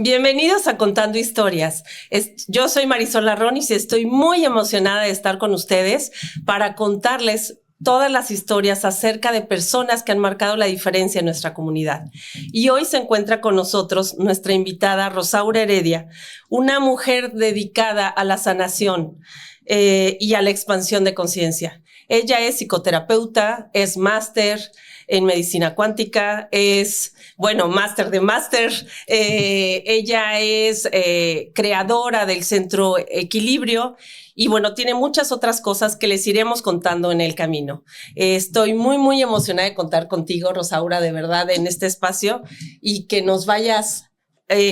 Bienvenidos a Contando Historias. Yo soy Marisol Larronis y estoy muy emocionada de estar con ustedes para contarles todas las historias acerca de personas que han marcado la diferencia en nuestra comunidad. Y hoy se encuentra con nosotros nuestra invitada Rosaura Heredia, una mujer dedicada a la sanación y a la expansión de conciencia. Ella es psicoterapeuta, es máster en medicina cuántica, es, máster de máster. Ella es creadora del Centro Equilibrio y tiene muchas otras cosas que les iremos contando en el camino. Estoy muy emocionada de contar contigo, Rosaura, de verdad, en este espacio y que nos vayas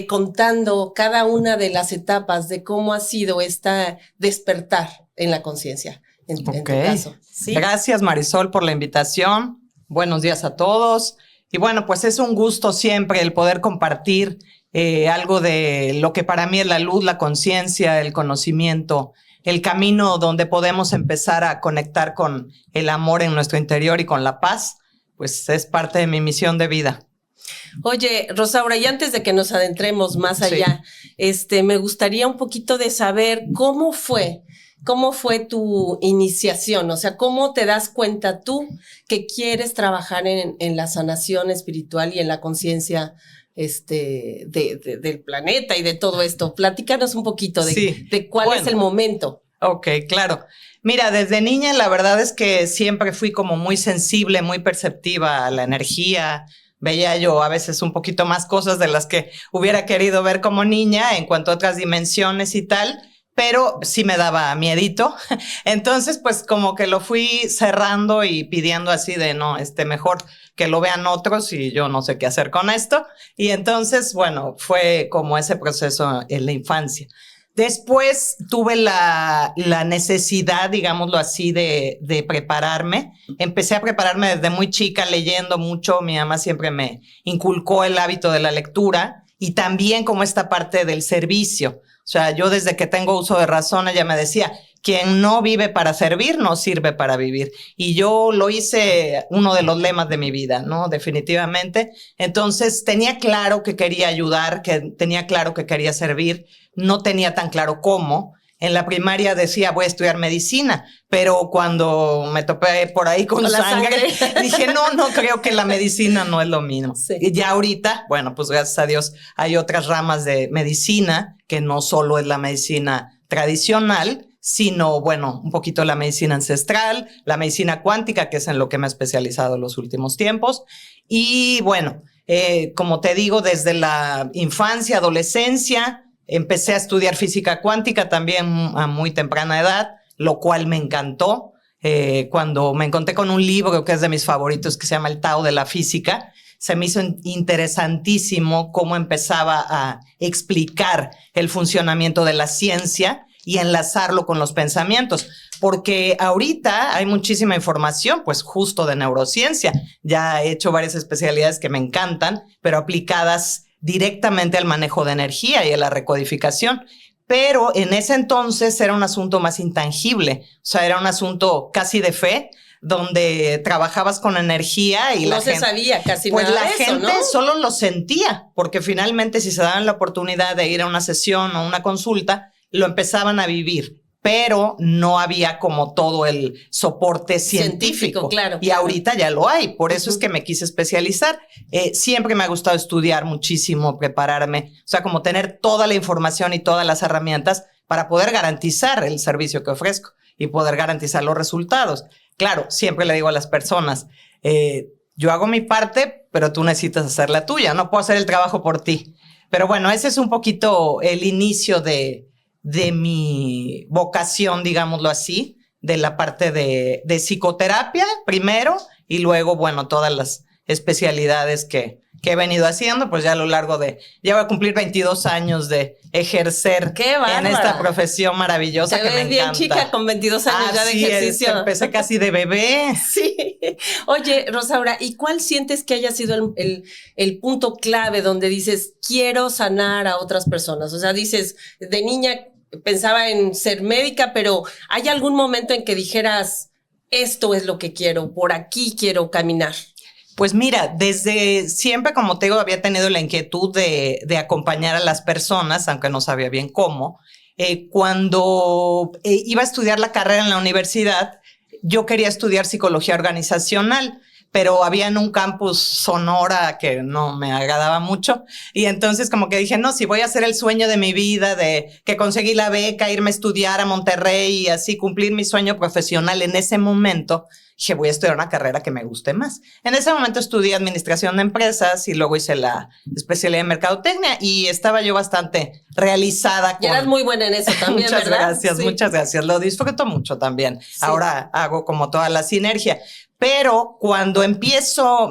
contando cada una de las etapas de cómo ha sido esta despertar en la conciencia, en tu caso. ¿Sí? Gracias, Marisol, por la invitación. Buenos días a todos. Y pues es un gusto siempre el poder compartir algo de lo que para mí es la luz, la conciencia, el conocimiento, el camino donde podemos empezar a conectar con el amor en nuestro interior y con la paz, pues es parte de mi misión de vida. Oye, Rosaura, y antes de que nos adentremos más allá, me gustaría un poquito de saber cómo fue tu iniciación, o sea, cómo te das cuenta tú que quieres trabajar en la sanación espiritual y en la conciencia del planeta y de todo esto. Platícanos un poquito de cuál es el momento. Ok, claro. Mira, desde niña la verdad es que siempre fui como muy sensible, muy perceptiva a la energía. Veía yo a veces un poquito más cosas de las que hubiera querido ver como niña en cuanto a otras dimensiones y tal, pero sí me daba miedito. Entonces, pues como que lo fui cerrando y pidiendo así de no, mejor que lo vean otros y yo no sé qué hacer con esto. Y entonces, fue como ese proceso en la infancia. Después tuve la necesidad, digámoslo así, de prepararme. Empecé a prepararme desde muy chica, leyendo mucho. Mi mamá siempre me inculcó el hábito de la lectura y también como esta parte del servicio. O sea, yo desde que tengo uso de razón, ella me decía, quien no vive para servir, no sirve para vivir. Y yo lo hice uno de los lemas de mi vida, ¿no? Definitivamente. Entonces, tenía claro que quería ayudar, tenía claro que quería servir. No tenía tan claro cómo. En la primaria decía, voy a estudiar medicina, pero cuando me topé por ahí con sangre, dije, no creo que la medicina no es lo mismo. Sí. Y ya ahorita, pues gracias a Dios, hay otras ramas de medicina que no solo es la medicina tradicional, sino, un poquito la medicina ancestral, la medicina cuántica, que es en lo que me he especializado en los últimos tiempos. Y como te digo, desde la infancia, adolescencia, empecé a estudiar física cuántica también a muy temprana edad, lo cual me encantó. Cuando me encontré con un libro que es de mis favoritos, que se llama El Tao de la Física, se me hizo interesantísimo cómo empezaba a explicar el funcionamiento de la ciencia y enlazarlo con los pensamientos. Porque ahorita hay muchísima información, pues justo de neurociencia. Ya he hecho varias especialidades que me encantan, pero aplicadas directamente al manejo de energía y a la recodificación. Pero en ese entonces era un asunto más intangible. O sea, era un asunto casi de fe, donde trabajabas con energía y no se sabía casi nada de eso, ¿no? Pues la gente solo lo sentía, porque finalmente si se daban la oportunidad de ir a una sesión o una consulta, lo empezaban a vivir. Pero no había como todo el soporte científico. Claro. Y ahorita ya lo hay. Por eso es que me quise especializar. Siempre me ha gustado estudiar muchísimo, prepararme. O sea, como tener toda la información y todas las herramientas para poder garantizar el servicio que ofrezco y poder garantizar los resultados. Claro, siempre le digo a las personas, yo hago mi parte, pero tú necesitas hacer la tuya. No puedo hacer el trabajo por ti. Pero ese es un poquito el inicio de mi vocación, digámoslo así, de la parte de psicoterapia primero y luego, todas las especialidades que he venido haciendo, pues ya a lo largo ya voy a cumplir 22 años de ejercer en esta profesión maravillosa que me encanta. Te ves bien chica con 22 años ya de ejercicio. Empecé casi de bebé. Sí. Oye, Rosaura, ¿y cuál sientes que haya sido el punto clave donde dices, quiero sanar a otras personas? O sea, dices, de niña pensaba en ser médica, pero ¿hay algún momento en que dijeras, esto es lo que quiero, por aquí quiero caminar? Pues mira, desde siempre, como te digo, había tenido la inquietud de acompañar a las personas, aunque no sabía bien cómo. Cuando iba a estudiar la carrera en la universidad, yo quería estudiar psicología organizacional, pero había en un campus Sonora que no me agradaba mucho. Y entonces como que dije, no, si voy a hacer el sueño de mi vida, de que conseguí la beca, irme a estudiar a Monterrey y así cumplir mi sueño profesional en ese momento, dije, voy a estudiar una carrera que me guste más. En ese momento estudié administración de empresas y luego hice la especialidad en mercadotecnia y estaba yo bastante realizada. Y eras muy buena en eso también, muchas ¿verdad? Gracias, sí. Muchas gracias. Lo disfruto mucho también. Sí. Ahora hago como toda la sinergia. Pero cuando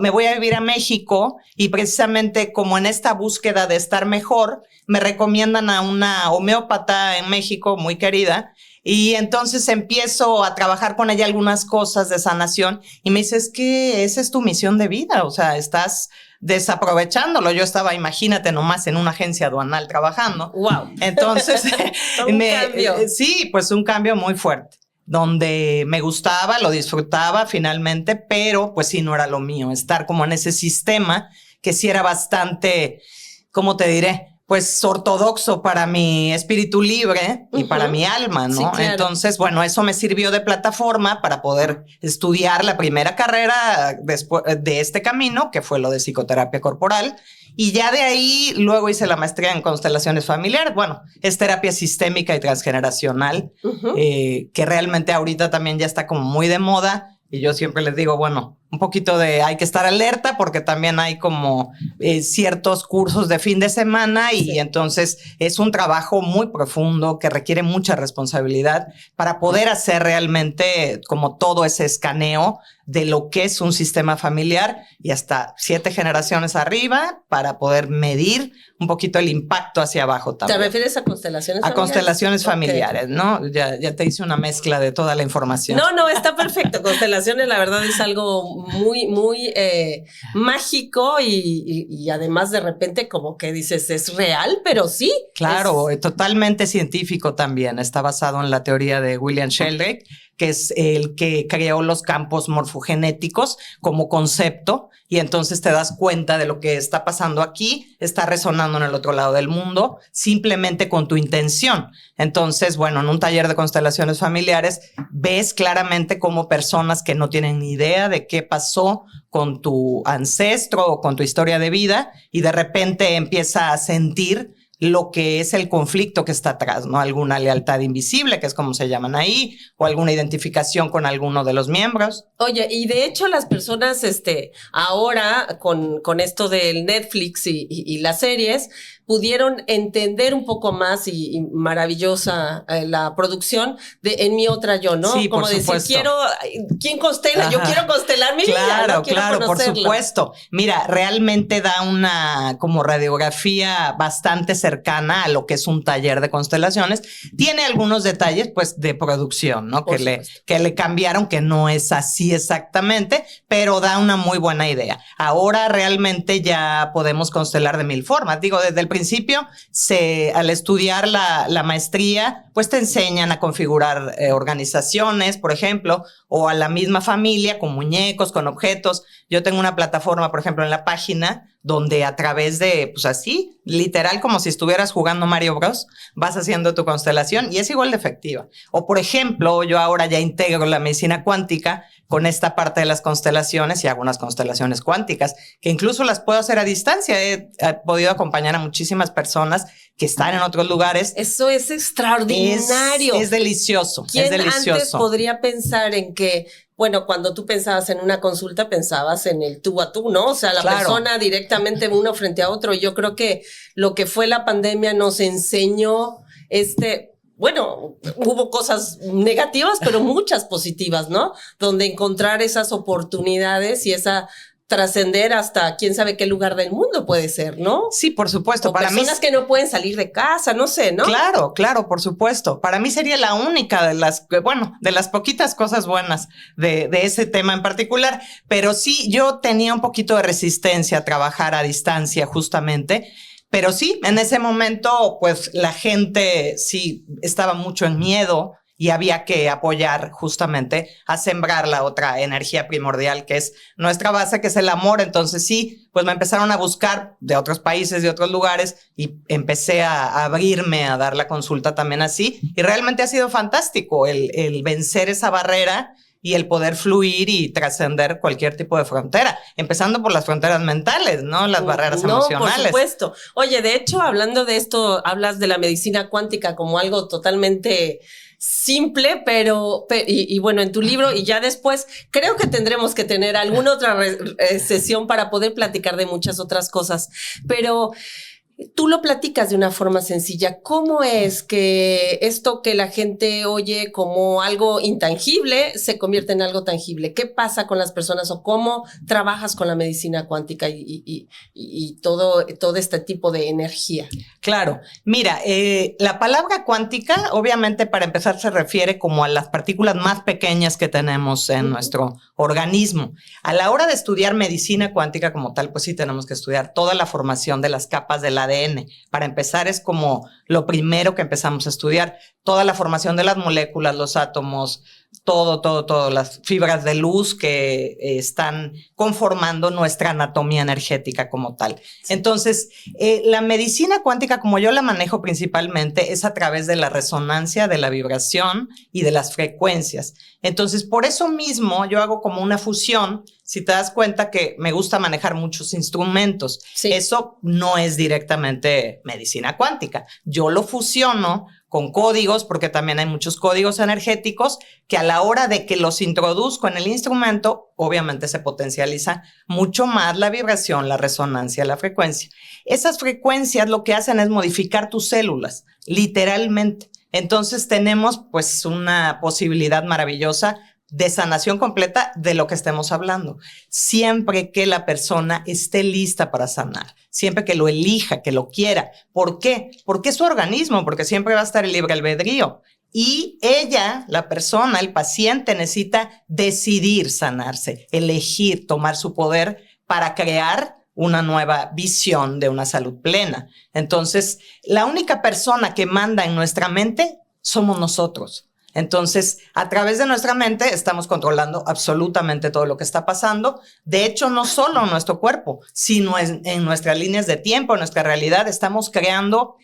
me voy a vivir a México y precisamente como en esta búsqueda de estar mejor, me recomiendan a una homeópata en México muy querida. Y entonces empiezo a trabajar con ella algunas cosas de sanación y me dice, es que esa es tu misión de vida, o sea, estás desaprovechándolo. Yo estaba, imagínate, nomás en una agencia aduanal trabajando. Wow. Entonces, un cambio. Sí, pues un cambio muy fuerte, donde me gustaba, lo disfrutaba finalmente, pero pues sí, no era lo mío, estar como en ese sistema que sí era bastante, ¿cómo te diré? Pues ortodoxo para mi espíritu libre y para mi alma, ¿no? Sí, claro. Entonces, bueno, eso me sirvió de plataforma para poder estudiar la primera carrera después de este camino, que fue lo de psicoterapia corporal. Y ya de ahí luego hice la maestría en constelaciones familiares. Bueno, es terapia sistémica y transgeneracional, que realmente ahorita también ya está como muy de moda. Y yo siempre les digo, bueno, un poquito hay que estar alerta porque también hay como ciertos cursos de fin de semana y sí. Entonces es un trabajo muy profundo que requiere mucha responsabilidad para poder hacer realmente como todo ese escaneo de lo que es un sistema familiar y hasta 7 generaciones arriba para poder medir un poquito el impacto hacia abajo también. ¿Te refieres a constelaciones familiares? A constelaciones familiares, okay. ¿No? Ya te hice una mezcla de toda la información. No, está perfecto. Constelaciones, la verdad, es algo muy mágico y además de repente como que dices, es real, pero sí. Claro, totalmente científico también. Está basado en la teoría de William Sheldrake, que es el que creó los campos morfogenéticos como concepto, y entonces te das cuenta de lo que está pasando aquí, está resonando en el otro lado del mundo, simplemente con tu intención. Entonces, bueno, en un taller de constelaciones familiares, ves claramente cómo personas que no tienen ni idea de qué pasó con tu ancestro o con tu historia de vida, y de repente empieza a sentir lo que es el conflicto que está atrás, ¿no? Alguna lealtad invisible, que es como se llaman ahí, o alguna identificación con alguno de los miembros. Oye, y de hecho las personas, ahora con esto del Netflix y las series, pudieron entender un poco más y maravillosa la producción de En mi otra yo, ¿no? Sí, como por decir, supuesto. ¿Quién constela? Ajá. Yo quiero constelar mi vida, ¿no? Claro, por supuesto. Mira, realmente da una como radiografía bastante cercana a lo que es un taller de constelaciones. Tiene algunos detalles, pues, de producción, ¿no? Que le cambiaron, que no es así exactamente, pero da una muy buena idea. Ahora realmente ya podemos constelar de 1000 formas. Digo, desde el principio, al estudiar la maestría, pues te enseñan a configurar organizaciones, por ejemplo, o a la misma familia con muñecos, con objetos. Yo tengo una plataforma, por ejemplo, en la página, donde a través de, pues así, literal como si estuvieras jugando Mario Bros, vas haciendo tu constelación y es igual de efectiva. O por ejemplo, yo ahora ya integro la medicina cuántica con esta parte de las constelaciones y hago unas constelaciones cuánticas, que incluso las puedo hacer a distancia. He podido acompañar a muchísimas personas que están en otros lugares. Eso es extraordinario. Es delicioso. ¿Quién es delicioso. Antes podría pensar en que, bueno, cuando tú pensabas en una consulta, pensabas en el tú a tú, ¿no? O sea, la persona directamente uno frente a otro. Yo creo que lo que fue la pandemia nos enseñó bueno, hubo cosas negativas, pero muchas positivas, ¿no? Donde encontrar esas oportunidades y esa trascender hasta quién sabe qué lugar del mundo puede ser, ¿no? Sí, por supuesto. O para personas que no pueden salir de casa, no sé, ¿no? Claro, por supuesto. Para mí sería la única de las poquitas cosas buenas de ese tema en particular. Pero sí, yo tenía un poquito de resistencia a trabajar a distancia justamente. Pero sí, en ese momento, pues la gente sí estaba mucho en miedo y había que apoyar justamente a sembrar la otra energía primordial que es nuestra base, que es el amor. Entonces sí, pues me empezaron a buscar de otros países, de otros lugares y empecé a abrirme, a dar la consulta también así y realmente ha sido fantástico el vencer esa barrera y el poder fluir y trascender cualquier tipo de frontera, empezando por las fronteras mentales, ¿no? Las barreras emocionales. Por supuesto. Oye, de hecho, hablando de esto, hablas de la medicina cuántica como algo totalmente simple, pero bueno, en tu libro y ya después creo que tendremos que tener alguna otra sesión para poder platicar de muchas otras cosas, pero tú lo platicas de una forma sencilla. ¿Cómo es que esto que la gente oye como algo intangible se convierte en algo tangible? ¿Qué pasa con las personas o cómo trabajas con la medicina cuántica y todo este tipo de energía? Claro. Mira, la palabra cuántica, obviamente, para empezar, se refiere como a las partículas más pequeñas que tenemos en nuestro organismo. A la hora de estudiar medicina cuántica como tal, pues sí tenemos que estudiar toda la formación de las capas del ADN. Para empezar, es como lo primero que empezamos a estudiar. Toda la formación de las moléculas, los átomos, todo, las fibras de luz que están conformando nuestra anatomía energética como tal. Sí. Entonces, la medicina cuántica, como yo la manejo principalmente, es a través de la resonancia, de la vibración y de las frecuencias. Entonces, por eso mismo yo hago como una fusión. Si te das cuenta que me gusta manejar muchos instrumentos, sí. Eso no es directamente medicina cuántica. Yo lo fusiono con códigos, porque también hay muchos códigos energéticos que a la hora de que los introduzco en el instrumento, obviamente se potencializa mucho más la vibración, la resonancia, la frecuencia. Esas frecuencias lo que hacen es modificar tus células, literalmente. Entonces tenemos pues una posibilidad maravillosa de sanación completa de lo que estemos hablando. Siempre que la persona esté lista para sanar, siempre que lo elija, que lo quiera. ¿Por qué? Porque es su organismo, porque siempre va a estar el libre albedrío. Y ella, la persona, el paciente, necesita decidir sanarse, elegir, tomar su poder para crear una nueva visión de una salud plena. Entonces, la única persona que manda en nuestra mente somos nosotros. Entonces, a través de nuestra mente estamos controlando absolutamente todo lo que está pasando. De hecho, no solo en nuestro cuerpo, sino en nuestras líneas de tiempo, en nuestra realidad. Estamos creando,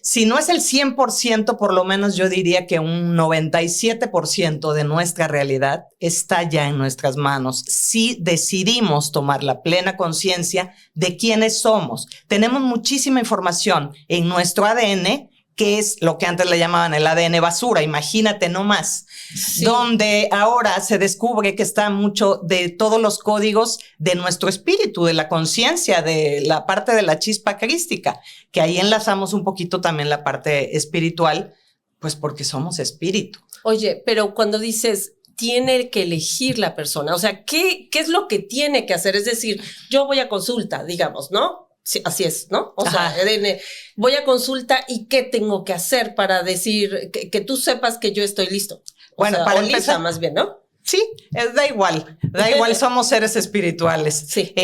si no es el 100%, por lo menos yo diría que un 97% de nuestra realidad está ya en nuestras manos. Si decidimos tomar la plena conciencia de quiénes somos. Tenemos muchísima información en nuestro ADN, que es lo que antes le llamaban el ADN basura, imagínate nomás, sí. Donde ahora se descubre que está mucho de todos los códigos de nuestro espíritu, de la conciencia, de la parte de la chispa crística, que ahí enlazamos un poquito también la parte espiritual, pues porque somos espíritu. Oye, pero cuando dices tiene que elegir la persona, o sea, ¿qué es lo que tiene que hacer? Es decir, yo voy a consulta, digamos, ¿no? Sí, así es, ¿no? O sea, voy a consulta y ¿qué tengo que hacer para decir que tú sepas que yo estoy listo? Bueno, para empezar, lista más bien, ¿no? Sí, da igual, somos seres espirituales. Sí.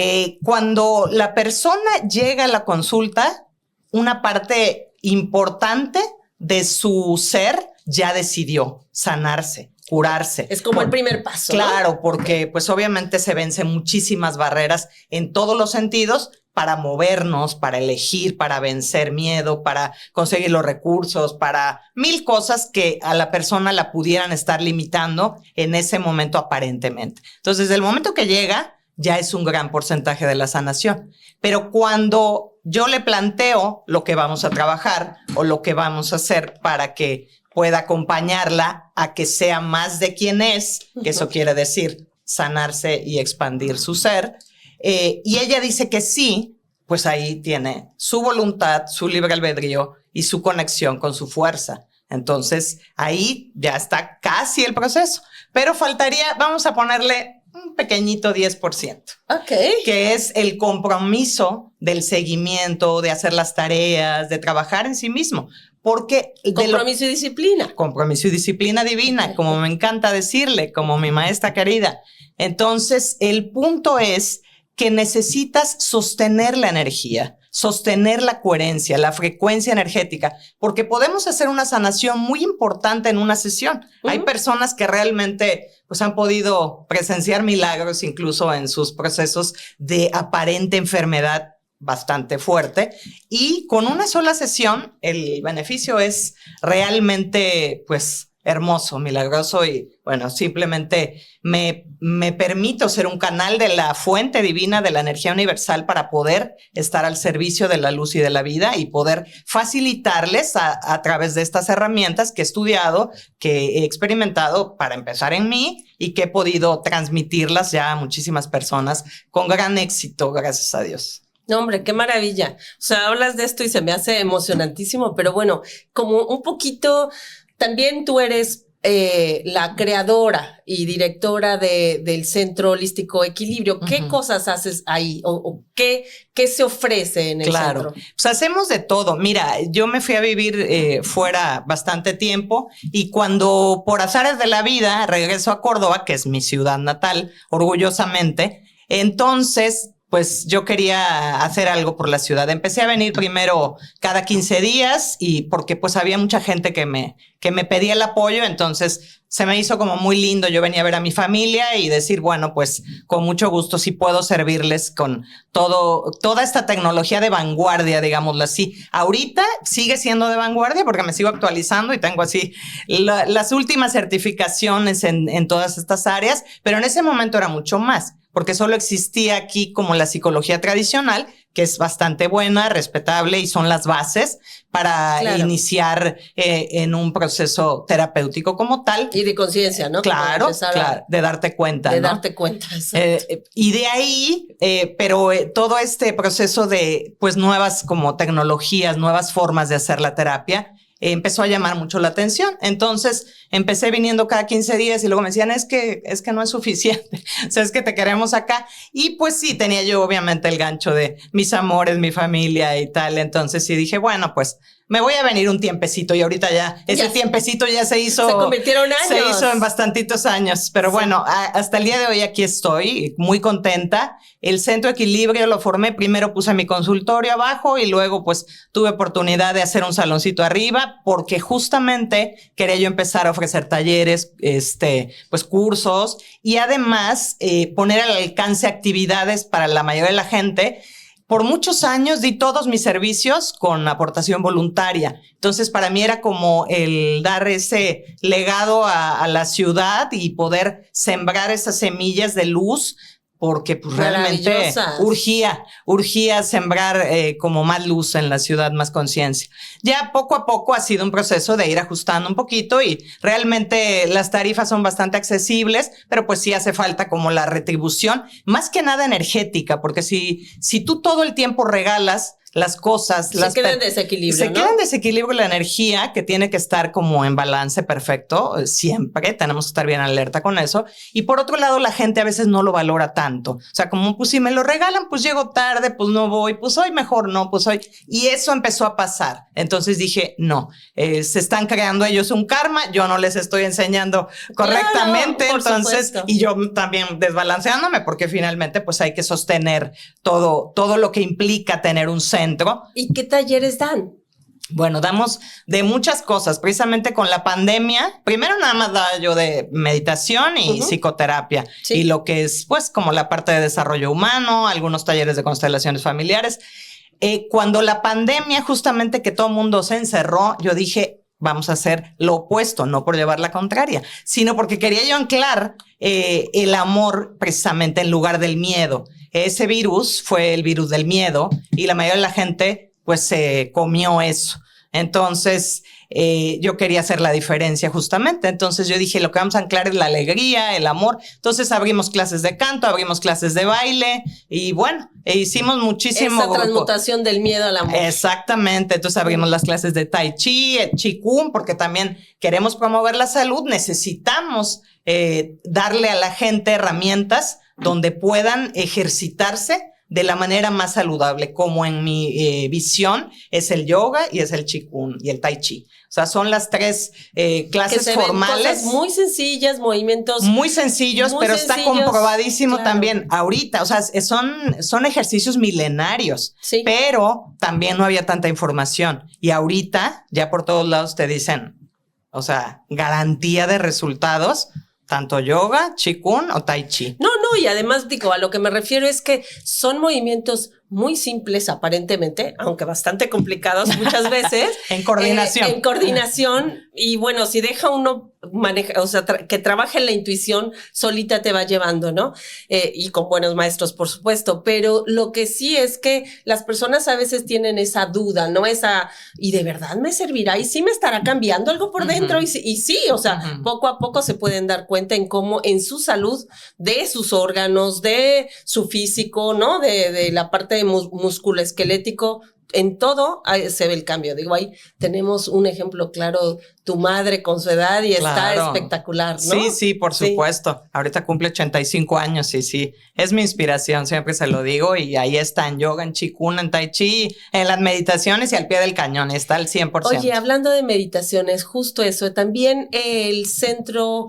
Cuando la persona llega a la consulta, una parte importante de su ser ya decidió sanarse, curarse. Es como el primer paso. Claro, ¿no? porque pues obviamente se vencen muchísimas barreras en todos los sentidos para movernos, para elegir, para vencer miedo, para conseguir los recursos, para 1000 cosas que a la persona la pudieran estar limitando en ese momento aparentemente. Entonces, desde el momento que llega, ya es un gran porcentaje de la sanación. Pero cuando yo le planteo lo que vamos a trabajar o lo que vamos a hacer para que pueda acompañarla a que sea más de quien es, que eso quiere decir sanarse y expandir su ser, y ella dice que sí, pues ahí tiene su voluntad, su libre albedrío y su conexión con su fuerza. Entonces, ahí ya está casi el proceso. Pero faltaría, vamos a ponerle un pequeñito 10%. Ok. Que es el compromiso del seguimiento, de hacer las tareas, de trabajar en sí mismo. Porque compromiso y disciplina. Compromiso y disciplina divina, como me encanta decirle, como mi maestra querida. Entonces, el punto es que necesitas sostener la energía. sostener la coherencia, la frecuencia energética, porque podemos hacer una sanación muy importante en una sesión. Hay personas que realmente pues han podido presenciar milagros incluso en sus procesos de aparente enfermedad bastante fuerte, y con una sola sesión el beneficio es realmente pues hermoso, milagroso, y bueno, simplemente me permito ser un canal de la fuente divina de la energía universal para poder estar al servicio de la luz y de la vida y poder facilitarles a través de estas herramientas que he estudiado, que he experimentado para empezar en mí y que he podido transmitirlas ya a muchísimas personas con gran éxito, gracias a Dios. No, hombre, qué maravilla. O sea, hablas de esto y se me hace emocionantísimo, pero bueno, como un poquito, también tú eres la creadora y directora del Centro Holístico Equilibrio. ¿Qué cosas haces ahí o qué se ofrece en el centro? Pues hacemos de todo. Mira, yo me fui a vivir fuera bastante tiempo, y cuando por azares de la vida regreso a Córdoba, que es mi ciudad natal, orgullosamente, entonces pues yo quería hacer algo por la ciudad. Empecé a venir primero cada 15 días y porque pues había mucha gente que me pedía el apoyo, entonces se me hizo como muy lindo. Yo venía a ver a mi familia y decir, bueno, pues con mucho gusto sí puedo servirles con toda esta tecnología de vanguardia, digámoslo así. Ahorita sigue siendo de vanguardia porque me sigo actualizando y tengo así las últimas certificaciones en todas estas áreas, pero en ese momento era mucho más, porque solo existía aquí como la psicología tradicional, que es bastante buena, respetable y son las bases para iniciar en un proceso terapéutico como tal. Y de conciencia, ¿no? Claro, de darte cuenta. De ¿no? darte cuenta, y de ahí, pero todo este proceso de pues nuevas como tecnologías, nuevas formas de hacer la terapia, empezó a llamar mucho la atención. Entonces empecé viniendo cada 15 días y luego me decían, es que no es suficiente. O sea, es que te queremos acá. Y pues sí, tenía yo obviamente el gancho de mis amores, mi familia y tal. Entonces sí dije, bueno, pues me voy a venir un tiempecito, y ahorita ese tiempecito ya se hizo. Se convirtieron años. Se hizo en bastantitos años. Pero bueno, hasta el día de hoy aquí estoy, muy contenta. El Centro Equilibrio lo formé, primero puse mi consultorio abajo y luego pues tuve oportunidad de hacer un saloncito arriba, porque justamente quería yo empezar a ofrecer talleres, pues cursos, y además poner al alcance actividades para la mayoría de la gente. Por muchos años di todos mis servicios con aportación voluntaria. Entonces, para mí era como el dar ese legado a la ciudad y poder sembrar esas semillas de luz, porque pues realmente urgía sembrar como más luz en la ciudad, más conciencia. Ya poco a poco ha sido un proceso de ir ajustando un poquito, y realmente las tarifas son bastante accesibles, pero pues sí hace falta como la retribución, más que nada energética, porque si tú todo el tiempo regalas las cosas, se queda en desequilibrio, se queda en desequilibrio la energía, que tiene que estar como en balance perfecto. Siempre tenemos que estar bien alerta con eso. Y por otro lado, la gente a veces no lo valora tanto. O sea, como pues si me lo regalan, pues llego tarde, pues no voy, pues hoy mejor no, pues hoy. Y eso empezó a pasar. Entonces dije, no, se están creando ellos un karma, yo no les estoy enseñando correctamente, claro, entonces, supuesto. Y yo también desbalanceándome, porque finalmente pues hay que sostener todo lo que implica tener un centro. ¿Y qué talleres dan? Bueno, damos de muchas cosas. Precisamente con la pandemia, primero nada más daba yo de meditación y psicoterapia, y lo que es pues como la parte de desarrollo humano, algunos talleres de constelaciones familiares. Cuando la pandemia, justamente que todo el mundo se encerró, yo dije, vamos a hacer lo opuesto, no por llevar la contraria, sino porque quería yo anclar el amor precisamente en lugar del miedo. Ese virus fue el virus del miedo, y la mayoría de la gente pues se comió eso. Entonces yo quería hacer la diferencia justamente. Entonces yo dije, lo que vamos a anclar es la alegría, el amor. Entonces abrimos clases de canto, abrimos clases de baile, y bueno, hicimos muchísimo. Esa transmutación del miedo al amor. Exactamente. Entonces abrimos las clases de Tai Chi, Qigong, porque también queremos promover la salud. Necesitamos darle a la gente herramientas donde puedan ejercitarse de la manera más saludable, como en mi visión es el yoga y es el qigong y el tai chi. O sea, son las tres clases que se formales. ven cosas muy sencillas, movimientos muy sencillos, pero está comprobadísimo también ahorita. O sea, son ejercicios milenarios, pero también no había tanta información. Y ahorita ya por todos lados te dicen, o sea, garantía de resultados, tanto yoga, qigong o tai chi. No, y además digo, a lo que me refiero es que son movimientos muy simples aparentemente, aunque bastante complicados muchas veces. En coordinación. En coordinación. Y bueno, si deja uno maneja, o sea, que trabaje en la intuición, solita te va llevando, ¿no? Y con buenos maestros, por supuesto. Pero lo que sí es que las personas a veces tienen esa duda, ¿no? ¿Y de verdad me servirá? ¿Y sí me estará cambiando algo por dentro? Y sí, o sea, poco a poco se pueden dar cuenta en cómo en su salud, de sus órganos, de su físico, ¿no? De la parte de músculo esquelético, en todo se ve el cambio. Digo, ahí tenemos un ejemplo claro, tu madre con su edad y está espectacular, ¿no? Sí, por supuesto. Ahorita cumple 85 años y sí, es mi inspiración, siempre se lo digo, y ahí está en yoga, en qigong, en tai chi, en las meditaciones y al pie del cañón, está al 100%. Oye, hablando de meditaciones, justo eso, también el Centro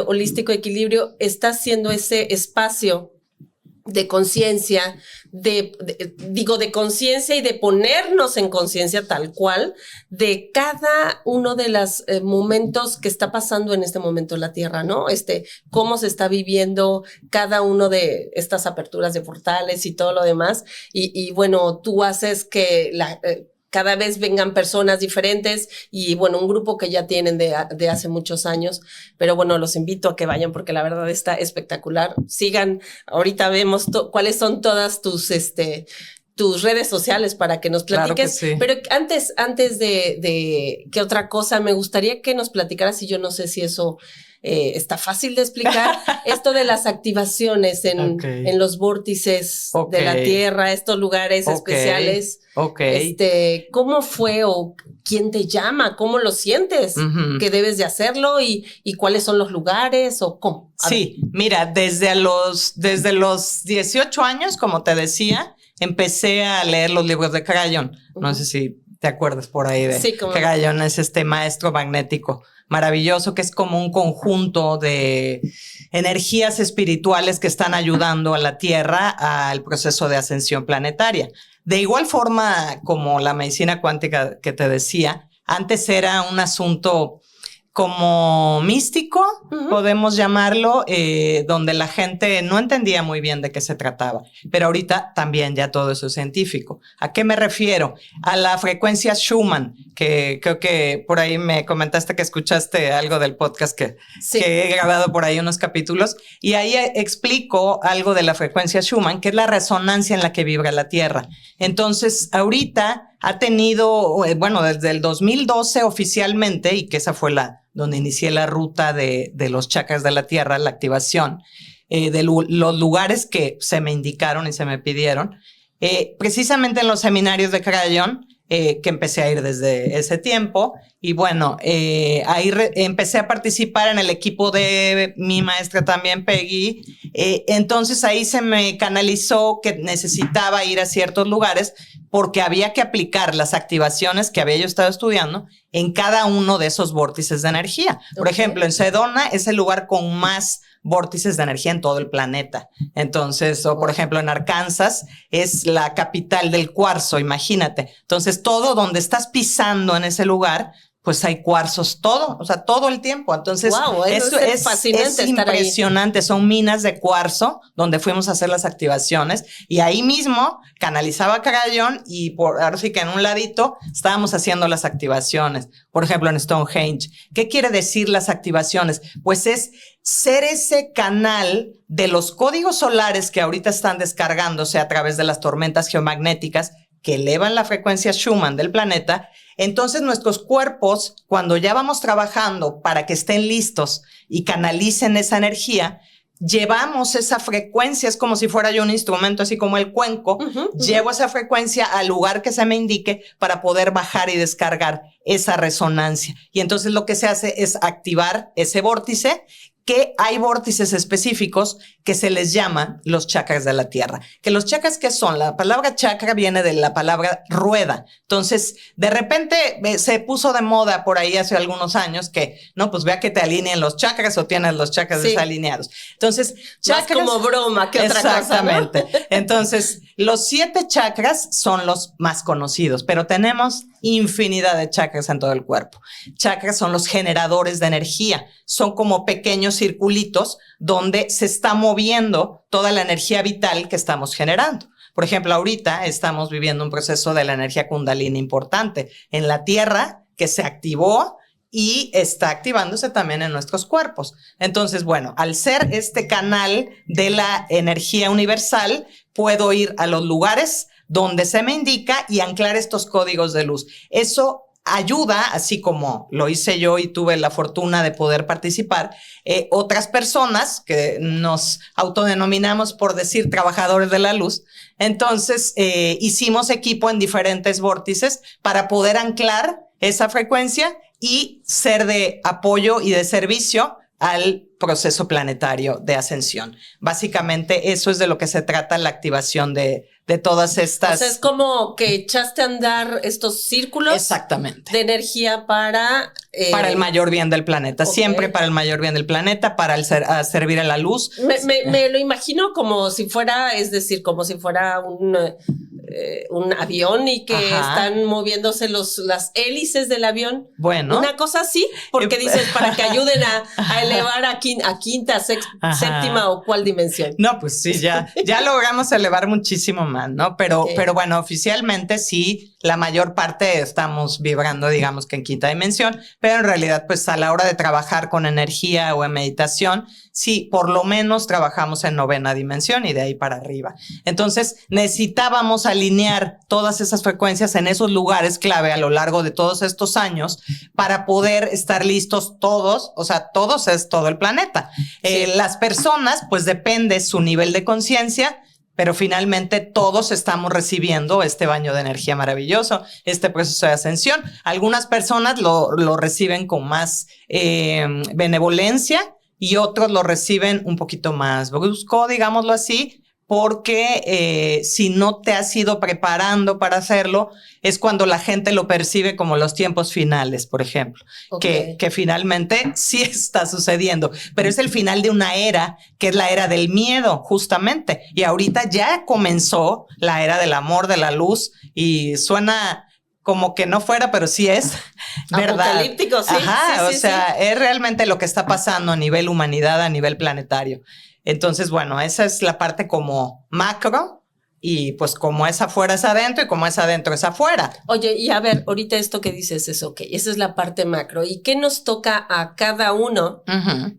Holístico de Equilibrio está haciendo ese espacio de conciencia, de conciencia y de ponernos en conciencia tal cual de cada uno de los momentos que está pasando en este momento en la Tierra, ¿no? Cómo se está viviendo cada uno de estas aperturas de portales y todo lo demás. Y bueno, tú haces que cada vez vengan personas diferentes y bueno, un grupo que ya tienen de hace muchos años, pero bueno, los invito a que vayan porque la verdad está espectacular. Sigan, ahorita vemos cuáles son todas tus redes sociales para que nos platiques. Claro que sí. Pero antes de ¿qué otra cosa? Me gustaría que nos platicaras, y yo no sé si eso está fácil de explicar, esto de las activaciones en los vórtices de la Tierra, estos lugares especiales. ¿Cómo fue o quién te llama? ¿Cómo lo sientes? ¿Que debes de hacerlo? ¿Y cuáles son los lugares? ¿O cómo? Sí, mira, desde los 18 años, como te decía, empecé a leer los libros de Krayón. No sé si te acuerdas por ahí de Krayón, es este maestro magnético maravilloso que es como un conjunto de energías espirituales que están ayudando a la Tierra al proceso de ascensión planetaria. De igual forma como la medicina cuántica que te decía, antes era un asunto como místico, podemos llamarlo, donde la gente no entendía muy bien de qué se trataba. Pero ahorita también ya todo eso es científico. ¿A qué me refiero? A la frecuencia Schumann, que creo que por ahí me comentaste que escuchaste algo del podcast que he grabado por ahí unos capítulos, y ahí explico algo de la frecuencia Schumann, que es la resonancia en la que vibra la Tierra. Entonces, ahorita ha tenido, bueno, desde el 2012 oficialmente, y que esa fue donde inicié la ruta de los chakras de la Tierra, la activación de los lugares que se me indicaron y se me pidieron, precisamente en los seminarios de Krayón, que empecé a ir desde ese tiempo. Y bueno, ahí empecé a participar en el equipo de mi maestra también, Peggy. Entonces ahí se me canalizó que necesitaba ir a ciertos lugares porque había que aplicar las activaciones que había yo estado estudiando en cada uno de esos vórtices de energía. Por ejemplo, en Sedona es el lugar con más vórtices de energía en todo el planeta. Entonces, o por ejemplo, en Arkansas es la capital del cuarzo, imagínate. Entonces, todo donde estás pisando en ese lugar, pues hay cuarzos o sea, todo el tiempo. Entonces, eso es fascinante, es impresionante. Ahí. Son minas de cuarzo donde fuimos a hacer las activaciones y ahí mismo canalizaba Krayón y ahora sí que en un ladito estábamos haciendo las activaciones. Por ejemplo, en Stonehenge. ¿Qué quiere decir las activaciones? Pues es ser ese canal de los códigos solares que ahorita están descargándose a través de las tormentas geomagnéticas que elevan la frecuencia Schumann del planeta. Entonces nuestros cuerpos, cuando ya vamos trabajando para que estén listos y canalicen esa energía, llevamos esa frecuencia, es como si fuera yo un instrumento, así como el cuenco, llevo esa frecuencia al lugar que se me indique para poder bajar y descargar esa resonancia. Y entonces lo que se hace es activar ese vórtice que hay vórtices específicos que se les llaman los chakras de la tierra. Que los chakras, ¿qué son? La palabra chakra viene de la palabra rueda. Entonces, de repente se puso de moda por ahí hace algunos años que, no, pues vea que te alineen los chakras o tienes los chakras desalineados. Entonces, chakras. Más como broma que otra cosa. Exactamente. Entonces, los 7 chakras son los más conocidos, pero tenemos infinidad de chakras en todo el cuerpo. Chakras son los generadores de energía. Son como pequeños circulitos donde se está moviendo toda la energía vital que estamos generando. Por ejemplo, ahorita estamos viviendo un proceso de la energía Kundalini importante en la Tierra que se activó y está activándose también en nuestros cuerpos. Entonces, bueno, al ser este canal de la energía universal, puedo ir a los lugares donde se me indica y anclar estos códigos de luz. Eso ayuda, así como lo hice yo y tuve la fortuna de poder participar, otras personas que nos autodenominamos, por decir, trabajadores de la luz. Entonces, hicimos equipo en diferentes vórtices para poder anclar esa frecuencia y ser de apoyo y de servicio al proceso planetario de ascensión. Básicamente, eso es de lo que se trata la activación de todas estas... O sea, es como que echaste a andar estos círculos. Exactamente. De energía para el mayor bien del planeta. Okay. Siempre para el mayor bien del planeta, para a servir a la luz. Me lo imagino como si fuera, es decir, como si fuera un avión y que están moviéndose las hélices del avión. Bueno. Una cosa así, porque dices, para que ayuden a elevar a quinta, séptima o cuál dimensión. No, pues sí, ya logramos elevar muchísimo más, ¿no? Pero bueno, oficialmente sí, la mayor parte estamos vibrando, digamos que en quinta dimensión, pero en realidad, pues a la hora de trabajar con energía o en meditación, sí, por lo menos trabajamos en novena dimensión y de ahí para arriba. Entonces, necesitábamos alinear todas esas frecuencias en esos lugares clave a lo largo de todos estos años para poder estar listos todos, o sea, todos es todo el planeta. Sí. Las personas, pues depende su nivel de conciencia, pero finalmente todos estamos recibiendo este baño de energía maravilloso, este proceso de ascensión. Algunas personas lo reciben con más benevolencia y otros lo reciben un poquito más brusco, digámoslo así, porque si no te has ido preparando para hacerlo, es cuando la gente lo percibe como los tiempos finales, por ejemplo, que finalmente sí está sucediendo, pero es el final de una era, que es la era del miedo, justamente, y ahorita ya comenzó la era del amor, de la luz, y suena como que no fuera, pero sí es verdad. Apocalíptico, sí. Ajá, sí, o sea, es realmente lo que está pasando a nivel humanidad, a nivel planetario. Entonces, bueno, esa es la parte como macro y pues como es afuera es adentro y como es adentro es afuera. Oye, y a ver, ahorita esto que dices es ok, esa es la parte macro. ¿Y qué nos toca a cada uno?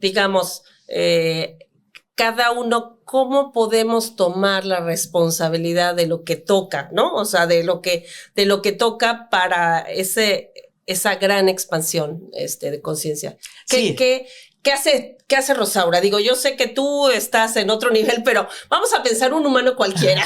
Digamos, cada uno, ¿cómo podemos tomar la responsabilidad de lo que toca, ¿no? O sea, de lo que toca para esa gran expansión de conciencia. Sí. ¿Qué hace Rosaura? Digo, yo sé que tú estás en otro nivel, pero vamos a pensar un humano cualquiera.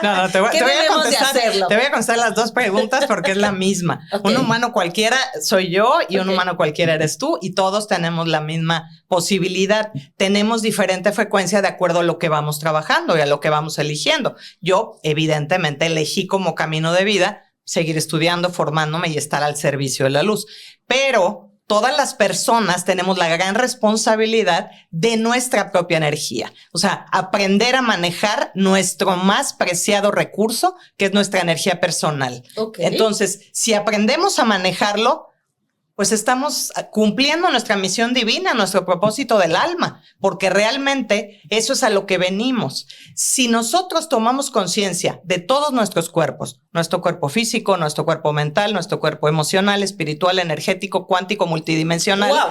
No, te voy a contestar las dos preguntas porque es la misma. Okay. Un humano cualquiera soy yo y un humano cualquiera eres tú y todos tenemos la misma posibilidad. Tenemos diferente frecuencia de acuerdo a lo que vamos trabajando y a lo que vamos eligiendo. Yo, evidentemente, elegí como camino de vida seguir estudiando, formándome y estar al servicio de la luz. Pero todas las personas tenemos la gran responsabilidad de nuestra propia energía. O sea, aprender a manejar nuestro más preciado recurso, que es nuestra energía personal. Okay. Entonces, si aprendemos a manejarlo, pues estamos cumpliendo nuestra misión divina, nuestro propósito del alma, porque realmente eso es a lo que venimos. Si nosotros tomamos conciencia de todos nuestros cuerpos, nuestro cuerpo físico, nuestro cuerpo mental, nuestro cuerpo emocional, espiritual, energético, cuántico, multidimensional, wow.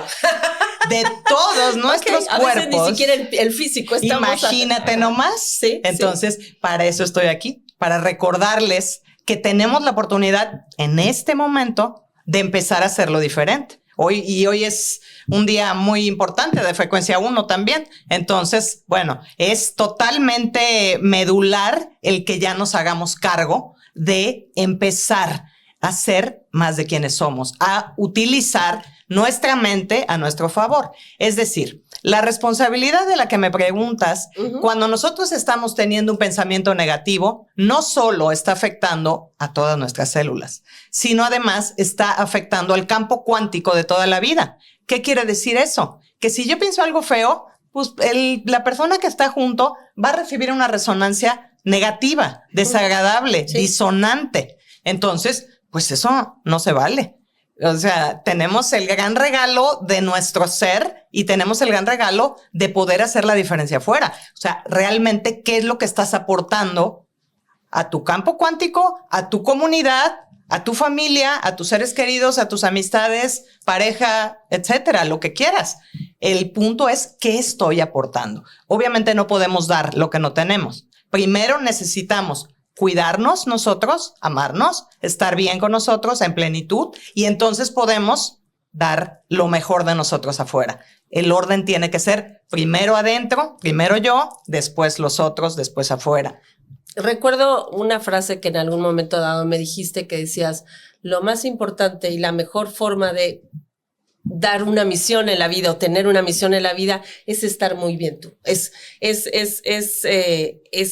De todos nuestros cuerpos. A veces ni siquiera el físico estamos. Imagínate nomás. Sí, entonces, para eso estoy aquí, para recordarles que tenemos la oportunidad en este momento de empezar a hacerlo diferente. Hoy es un día muy importante de frecuencia 1 también. Entonces, bueno, es totalmente medular el que ya nos hagamos cargo de empezar a ser más de quienes somos, a utilizar nuestra mente a nuestro favor. Es decir, la responsabilidad de la que me preguntas, cuando nosotros estamos teniendo un pensamiento negativo, no solo está afectando a todas nuestras células, sino además está afectando al campo cuántico de toda la vida. ¿Qué quiere decir eso? Que si yo pienso algo feo, pues la persona que está junto va a recibir una resonancia negativa, desagradable, disonante. Entonces, pues eso no se vale. O sea, tenemos el gran regalo de nuestro ser y tenemos el gran regalo de poder hacer la diferencia afuera. O sea, realmente, ¿qué es lo que estás aportando a tu campo cuántico, a tu comunidad, a tu familia, a tus seres queridos, a tus amistades, pareja, etcétera, lo que quieras? El punto es, ¿qué estoy aportando? Obviamente no podemos dar lo que no tenemos. Primero necesitamos cuidarnos nosotros, amarnos, estar bien con nosotros en plenitud, y entonces podemos dar lo mejor de nosotros afuera. El orden tiene que ser primero adentro, primero yo, después los otros, después afuera. Recuerdo una frase que en algún momento dado me dijiste, que decías: lo más importante y la mejor forma de dar una misión en la vida o tener una misión en la vida es estar muy bien tú. Es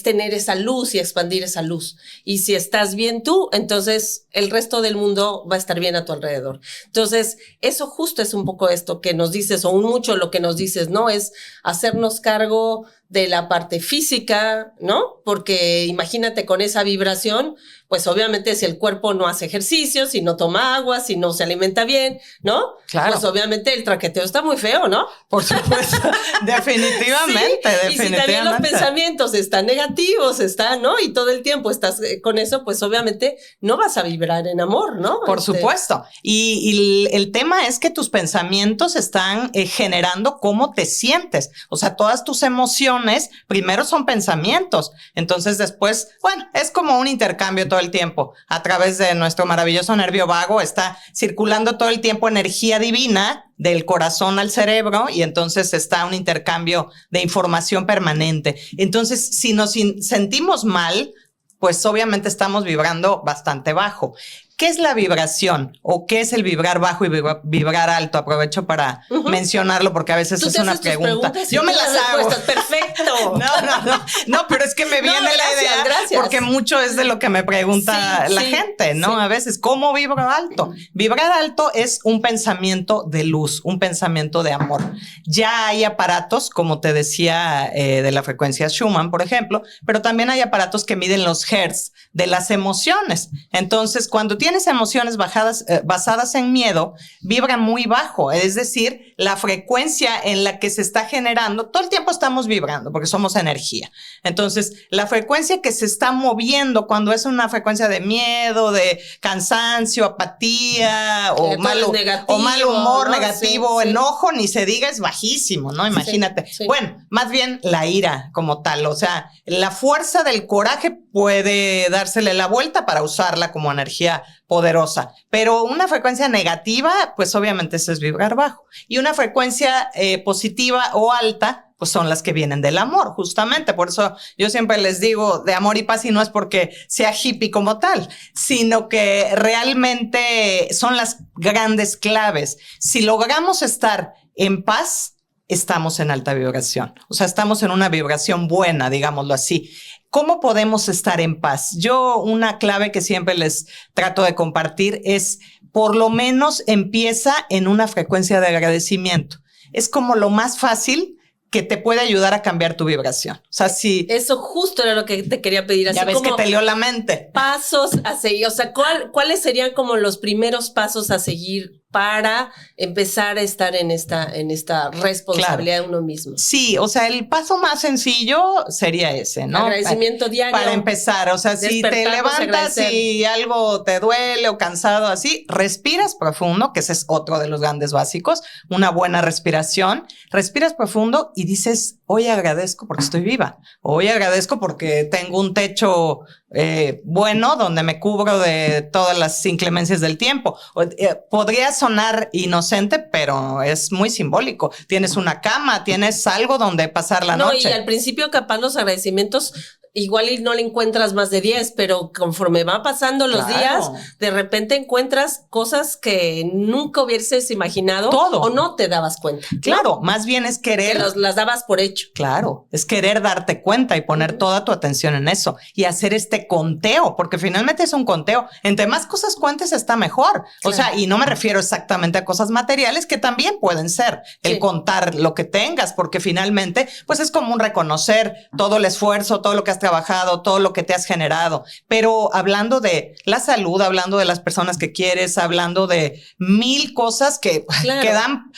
tener esa luz y expandir esa luz. Y si estás bien tú, entonces el resto del mundo va a estar bien a tu alrededor. Entonces, eso justo es un poco esto que nos dices, o mucho lo que nos dices, ¿no? Es hacernos cargo de la parte física, ¿no? Porque imagínate, con esa vibración, pues obviamente si el cuerpo no hace ejercicio, si no toma agua, si no se alimenta bien, ¿no? Claro. Pues obviamente el traqueteo está muy feo, ¿no? Por supuesto. Definitivamente, sí. definitivamente. Y si también los pensamientos están negativos, ¿no? Y todo el tiempo estás con eso, pues obviamente no vas a vibrar en amor, ¿no? Por supuesto. Y el tema es que tus pensamientos están generando cómo te sientes. O sea, todas tus emociones primero son pensamientos. Entonces después, bueno, es como un intercambio todo el tiempo. A través de nuestro maravilloso nervio vago está circulando todo el tiempo energía divina del corazón al cerebro, y entonces está un intercambio de información permanente. Entonces, si nos sentimos mal, pues obviamente estamos vibrando bastante bajo. ¿Qué es la vibración? ¿O qué es el vibrar bajo y vibrar alto? Aprovecho para mencionarlo, porque a veces es una pregunta. Yo me las hago. Perfecto. No, pero es que me viene la idea. Gracias. Porque mucho es de lo que me pregunta la gente, ¿no? Sí. A veces, ¿cómo vibro alto? Vibrar alto es un pensamiento de luz, un pensamiento de amor. Ya hay aparatos, como te decía, de la frecuencia Schumann, por ejemplo, pero también hay aparatos que miden los hertz de las emociones. Entonces, cuando tienes emociones basadas en miedo, vibra muy bajo. Es decir, la frecuencia en la que se está generando, todo el tiempo estamos vibrando porque somos energía. Entonces, la frecuencia que se está moviendo cuando es una frecuencia de miedo, de cansancio, apatía o mal humor, ¿no? Negativo, enojo, ni se diga, es bajísimo, ¿no? Imagínate. Sí. Bueno, más bien la ira como tal. O sea, la fuerza del coraje puede dársele la vuelta para usarla como energía poderosa, pero una frecuencia negativa, pues obviamente eso es vibrar bajo, y una frecuencia positiva o alta, pues son las que vienen del amor, justamente. Por eso yo siempre les digo de amor y paz, y no es porque sea hippie como tal, sino que realmente son las grandes claves. Si logramos estar en paz, estamos en alta vibración. O sea, estamos en una vibración buena, digámoslo así. ¿Cómo podemos estar en paz? Yo, una clave que siempre les trato de compartir es, por lo menos empieza en una frecuencia de agradecimiento. Es como lo más fácil que te puede ayudar a cambiar tu vibración. O sea, si... Eso justo era lo que te quería pedir. Así ya ves como que te leyó la mente. Pasos a seguir. O sea, ¿cuáles serían como los primeros pasos a seguir para empezar a estar en esta responsabilidad de uno mismo? Sí, o sea, el paso más sencillo sería ese, ¿no? Agradecimiento diario. Para empezar, o sea, si te levantas y algo te duele o cansado así, respiras profundo, que ese es otro de los grandes básicos, una buena respiración. Respiras profundo y dices, hoy agradezco porque estoy viva. Hoy agradezco porque tengo un techo bueno donde me cubro de todas las inclemencias del tiempo. Podría sonar inocente, pero es muy simbólico. Tienes una cama, tienes algo donde pasar la noche. Y al principio capaz los agradecimientos igual y no le encuentras más de 10, pero conforme va pasando los días, de repente encuentras cosas que nunca hubieses imaginado. Todo. O no te dabas cuenta. Claro, más bien es querer. Que las dabas por hecho. Claro, es querer darte cuenta y poner toda tu atención en eso y hacer este conteo, porque finalmente es un conteo. Entre más cosas cuentes está mejor. Claro. O sea, y no me refiero exactamente a cosas materiales que también pueden ser el contar lo que tengas, porque finalmente pues es como un reconocer todo el esfuerzo, todo lo que has trabajado, todo lo que te has generado. Pero hablando de la salud, hablando de las personas que quieres, hablando de 1000 cosas que dan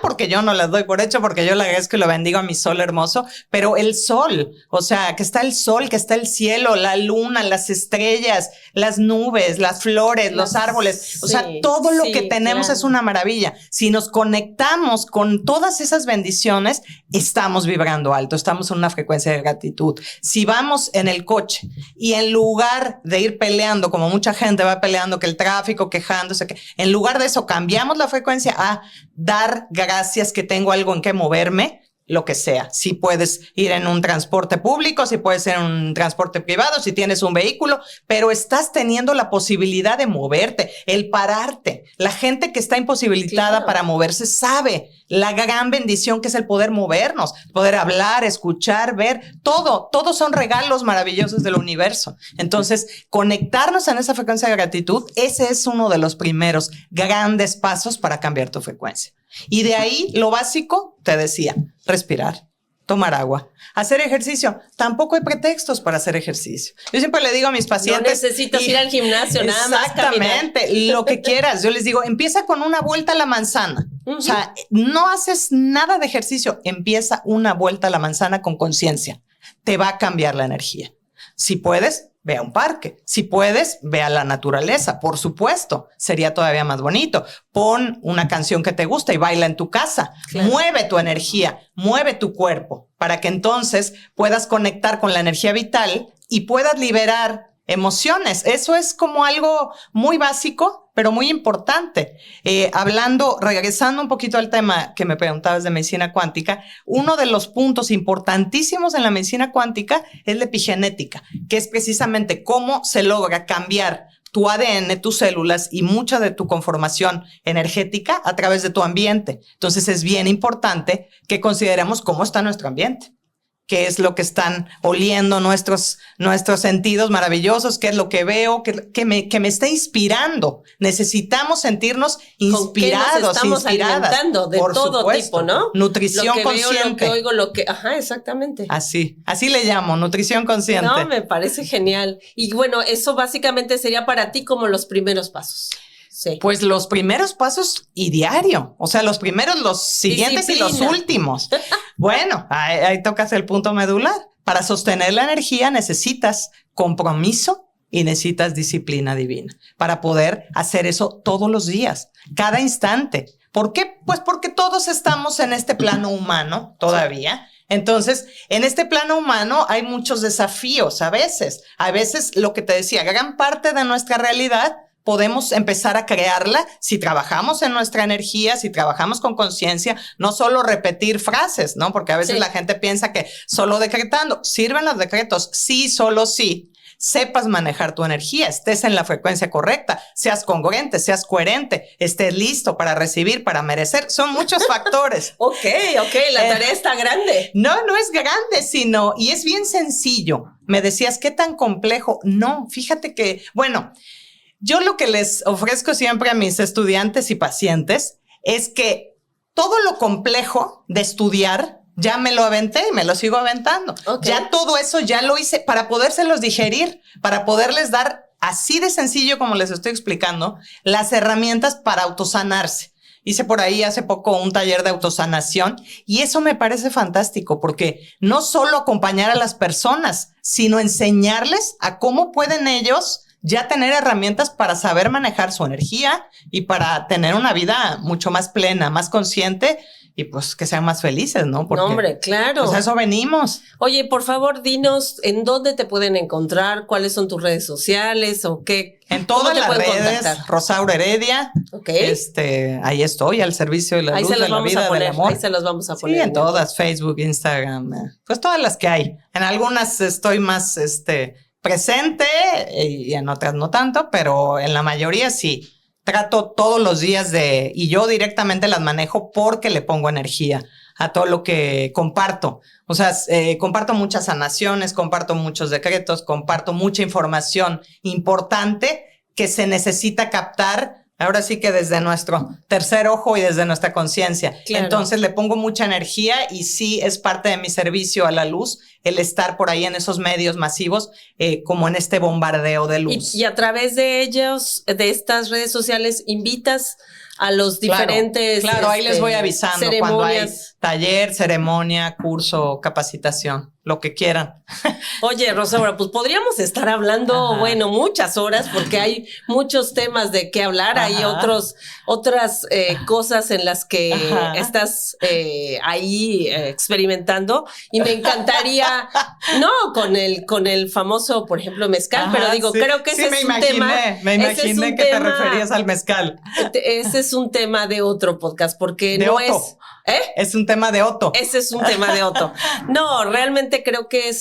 porque yo no las doy por hecho, porque yo le agradezco y lo bendigo a mi sol hermoso, pero el sol, o sea, que está el sol, que está el cielo, la luna, las estrellas, las nubes, las flores, los árboles, o sea, todo lo que tenemos es una maravilla. Si nos conectamos con todas esas bendiciones, estamos vibrando alto, estamos en una frecuencia de gratitud. Si vamos en el coche y en lugar de ir peleando, como mucha gente va peleando, que el tráfico, quejándose, que en lugar de eso cambiamos la frecuencia a dar gracias que tengo algo en que moverme, lo que sea. Si puedes ir en un transporte público, si puedes ir en un transporte privado, si tienes un vehículo, pero estás teniendo la posibilidad de moverte, el pararte. La gente que está imposibilitada para moverse sabe la gran bendición que es el poder movernos, poder hablar, escuchar, ver, todos son regalos maravillosos del universo. Entonces, conectarnos en esa frecuencia de gratitud, ese es uno de los primeros grandes pasos para cambiar tu frecuencia. Y de ahí, lo básico, te decía, respirar, tomar agua, hacer ejercicio. Tampoco hay pretextos para hacer ejercicio. Yo siempre le digo a mis pacientes... No necesitas ir al gimnasio, nada más exactamente, lo que quieras. Yo les digo, empieza con una vuelta a la manzana. O sea, no haces nada de ejercicio, empieza una vuelta a la manzana con conciencia. Te va a cambiar la energía. Si puedes, ve a un parque. Si puedes, ve a la naturaleza. Por supuesto, sería todavía más bonito. Pon una canción que te gusta y baila en tu casa. Claro. Mueve tu energía, mueve tu cuerpo para que entonces puedas conectar con la energía vital y puedas liberar emociones. Eso es como algo muy básico, pero muy importante. Regresando un poquito al tema que me preguntabas de medicina cuántica, uno de los puntos importantísimos en la medicina cuántica es la epigenética, que es precisamente cómo se logra cambiar tu ADN, tus células y mucha de tu conformación energética a través de tu ambiente. Entonces es bien importante que consideremos cómo está nuestro ambiente. Qué es lo que están oliendo nuestros sentidos maravillosos, qué es lo que veo, que me está inspirando. Necesitamos sentirnos inspirados, ¿con qué nos estamos alimentando? De todo supuesto. Tipo, ¿no? Nutrición consciente. Veo, lo que oigo, ajá, exactamente. Así le llamo, nutrición consciente. No, me parece genial. Y bueno, eso básicamente sería para ti como los primeros pasos. Sí. Pues los primeros pasos y diario. O sea, los primeros, los siguientes disciplina. Y los últimos. Bueno, ahí tocas el punto medular. Para sostener la energía necesitas compromiso y necesitas disciplina divina para poder hacer eso todos los días, cada instante. ¿Por qué? Pues porque todos estamos en este plano humano todavía. Entonces, en este plano humano hay muchos desafíos a veces. A veces, lo que te decía, gran parte de nuestra realidad podemos empezar a crearla si trabajamos en nuestra energía, si trabajamos con conciencia, no solo repetir frases, ¿no? Porque a veces la gente piensa que solo decretando, sirven los decretos, sí, solo sí. Sepas manejar tu energía, estés en la frecuencia correcta, seas congruente, seas coherente, estés listo para recibir, para merecer. Son muchos factores. Ok, la tarea está grande. No es grande, sino, y es bien sencillo. Me decías, ¿qué tan complejo? No, fíjate que, bueno, yo lo que les ofrezco siempre a mis estudiantes y pacientes es que todo lo complejo de estudiar ya me lo aventé y me lo sigo aventando. Okay. Ya todo eso ya lo hice para podérselos digerir, para poderles dar así de sencillo como les estoy explicando, las herramientas para autosanarse. Hice por ahí hace poco un taller de autosanación y eso me parece fantástico porque no solo acompañar a las personas, sino enseñarles a cómo pueden ellos ya tener herramientas para saber manejar su energía y para tener una vida mucho más plena, más consciente y pues que sean más felices, ¿no? Porque, no, hombre, claro. Pues a eso venimos. Oye, por favor, dinos en dónde te pueden encontrar, cuáles son tus redes sociales o qué. En todas las redes, contactar? Rosaura Heredia. Ok. Ahí estoy, al servicio de la luz, de la vida, del amor. Ahí se los vamos a poner. Sí, en todas, Facebook, Instagram, pues todas las que hay. En algunas estoy más presente y en otras no tanto, pero en la mayoría sí. Trato todos los días y yo directamente las manejo porque le pongo energía a todo lo que comparto. O sea, comparto muchas sanaciones, comparto muchos decretos, comparto mucha información importante que se necesita captar. Ahora sí que desde nuestro tercer ojo y desde nuestra conciencia. Claro. Entonces le pongo mucha energía y sí es parte de mi servicio a la luz el estar por ahí en esos medios masivos como en este bombardeo de luz. Y a través de ellos, de estas redes sociales, invitas a los diferentes... Claro, ahí les voy avisando cuando hay taller, ceremonia, curso, capacitación, lo que quieran. Oye, Rosaura, pues podríamos estar hablando, bueno, muchas horas porque hay muchos temas de qué hablar. Hay otras cosas en las que estás ahí experimentando y me encantaría, no con el famoso, por ejemplo, mezcal, pero digo, creo que ese es un tema. Me imaginé que te referías al mezcal. Ese es un tema de otro podcast porque no es... Es un tema de Otto. Ese es un tema de Otto. No, realmente creo que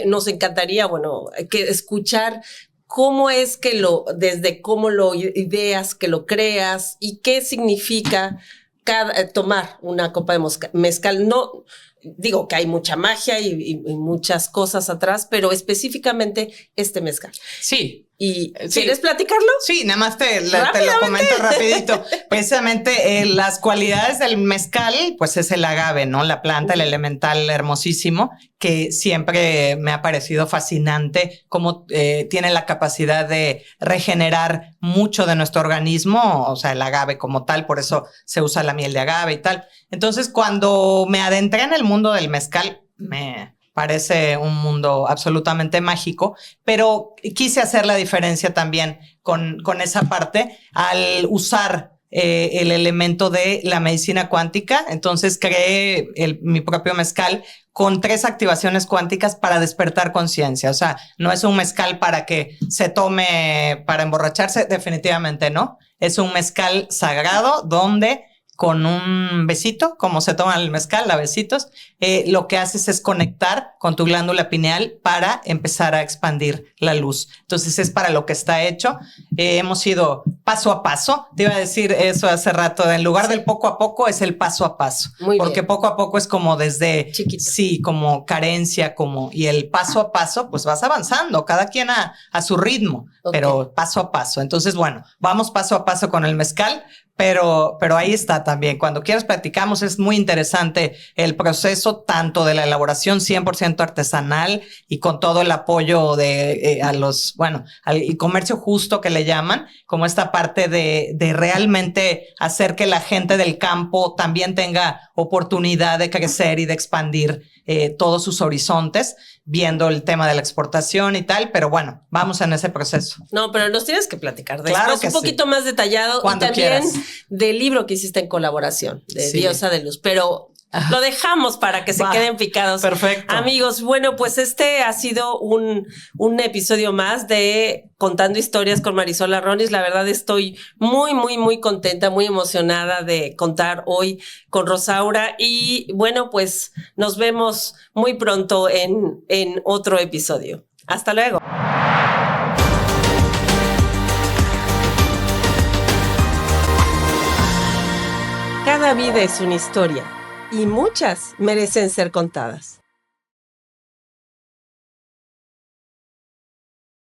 nos encantaría, bueno, que escuchar cómo es que desde cómo lo ideas, que lo creas y qué significa tomar una copa de mezcal. No, digo que hay mucha magia y muchas cosas atrás, pero específicamente este mezcal. Sí. ¿Y quieres platicarlo? Sí, nada más te lo comento rapidito. Precisamente las cualidades del mezcal, pues es el agave, ¿no? La planta, el elemental hermosísimo, que siempre me ha parecido fascinante cómo tiene la capacidad de regenerar mucho de nuestro organismo, o sea, el agave como tal, por eso se usa la miel de agave y tal. Entonces, cuando me adentré en el mundo del mezcal, me parece un mundo absolutamente mágico, pero quise hacer la diferencia también con esa parte al usar el elemento de la medicina cuántica. Entonces creé mi propio mezcal con 3 activaciones cuánticas para despertar conciencia. O sea, no es un mezcal para que se tome para emborracharse, definitivamente no. Es un mezcal sagrado donde con un besito, como se toma el mezcal, a besitos, lo que haces es conectar con tu glándula pineal para empezar a expandir la luz. Entonces es para lo que está hecho. Hemos ido paso a paso. Te iba a decir eso hace rato. En lugar del poco a poco es el paso a paso. Muy porque bien. Poco a poco es como desde... Chiquito. Sí, como carencia, y el paso a paso, pues vas avanzando, cada quien a su ritmo, pero paso a paso. Entonces, bueno, vamos paso a paso con el mezcal. Pero ahí está también. Cuando quieras platicamos, es muy interesante el proceso tanto de la elaboración 100% artesanal y con todo el apoyo de al comercio justo que le llaman, como esta parte de realmente hacer que la gente del campo también tenga oportunidad de crecer y de expandir todos sus horizontes, viendo el tema de la exportación y tal, pero bueno, vamos en ese proceso. No, pero nos tienes que platicar después claro que un poquito más detallado cuando y también quieras. Del libro que hiciste en colaboración de Diosa de Luz, pero lo dejamos para que se queden picados. Perfecto. Amigos, bueno, pues este ha sido un episodio más de Contando Historias con Marisol Arronis. La verdad estoy muy, muy, muy contenta, muy emocionada de contar hoy con Rosaura y bueno, pues nos vemos muy pronto en otro episodio. Hasta luego. Cada vida es una historia y muchas merecen ser contadas.